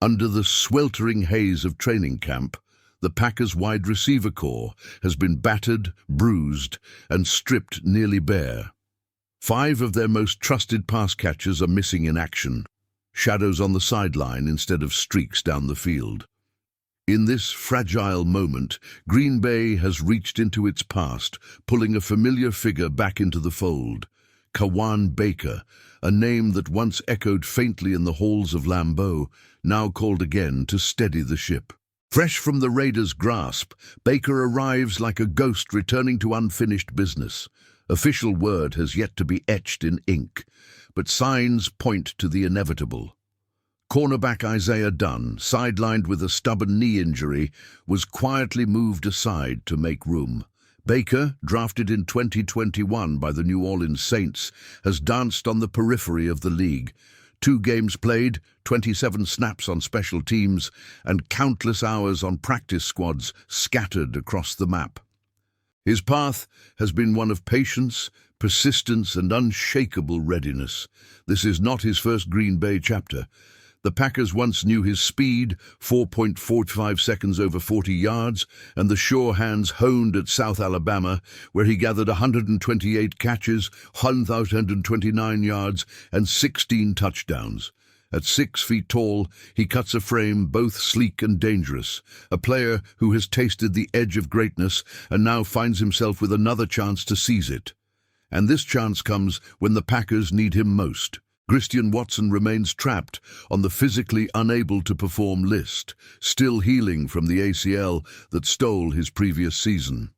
Under the sweltering haze of training camp, the Packers' wide receiver core has been battered, bruised, and stripped nearly bare. 5 of their most trusted pass catchers are missing in action, shadows on the sideline instead of streaks down the field. In this fragile moment, Green Bay has reached into its past, pulling a familiar figure back into the fold. Kawan Baker, a name that once echoed faintly in the halls of Lambeau, now called again to steady the ship. Fresh from the Raiders' grasp, Baker arrives like a ghost returning to unfinished business. Official word has yet to be etched in ink, but signs point to the inevitable. Cornerback Isaiah Dunn, sidelined with a stubborn knee injury, was quietly moved aside to make room. Baker, drafted in 2021 by the New Orleans Saints, has danced on the periphery of the league. 2 games played, 27 snaps on special teams, and countless hours on practice squads scattered across the map. His path has been one of patience, persistence, and unshakable readiness. This is not his first Green Bay chapter. The Packers once knew his speed, 4.45 seconds over 40 yards, and the sure hands honed at South Alabama, where he gathered 128 catches, 1,029 yards, and 16 touchdowns. At 6 feet tall, he cuts a frame both sleek and dangerous, a player who has tasted the edge of greatness and now finds himself with another chance to seize it. And this chance comes when the Packers need him most. Christian Watson remains trapped on the physically unable to perform list, still healing from the ACL that stole his previous season.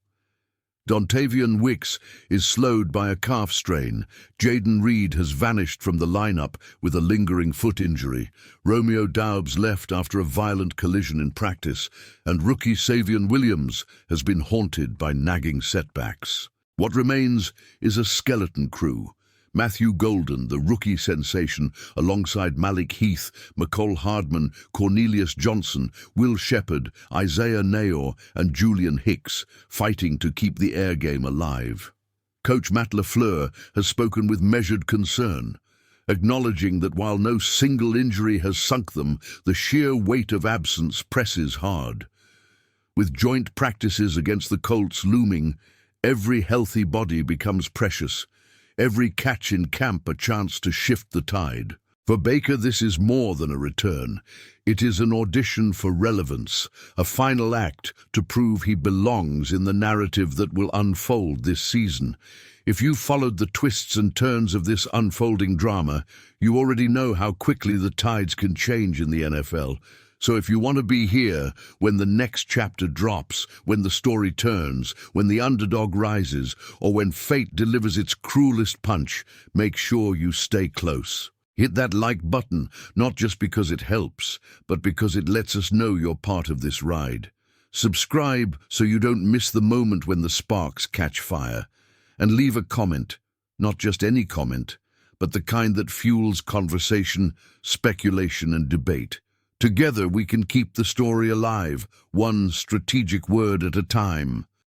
Dontavian Wicks is slowed by a calf strain. Jaden Reed has vanished from the lineup with a lingering foot injury. Romeo Doubs left after a violent collision in practice, and rookie Savion Williams has been haunted by nagging setbacks. What remains is a skeleton crew. Matthew Golden, the rookie sensation, alongside Malik Heath, McCole Hardman, Cornelius Johnson, Will Shepherd, Isaiah Nayor, and Julian Hicks, fighting to keep the air game alive. Coach Matt LaFleur has spoken with measured concern, acknowledging that while no single injury has sunk them, the sheer weight of absence presses hard. With joint practices against the Colts looming, every healthy body becomes precious. Every catch in camp a chance to shift the tide. For Baker, this is more than a return. It is an audition for relevance, a final act to prove he belongs in the narrative that will unfold this season. If you followed the twists and turns of this unfolding drama, you already know how quickly the tides can change in the NFL. So if you want to be here when the next chapter drops, when the story turns, when the underdog rises, or when fate delivers its cruelest punch, make sure you stay close. Hit that like button, not just because it helps, but because it lets us know you're part of this ride. Subscribe so you don't miss the moment when the sparks catch fire. And leave a comment, not just any comment, but the kind that fuels conversation, speculation, and debate. Together we can keep the story alive, one strategic word at a time.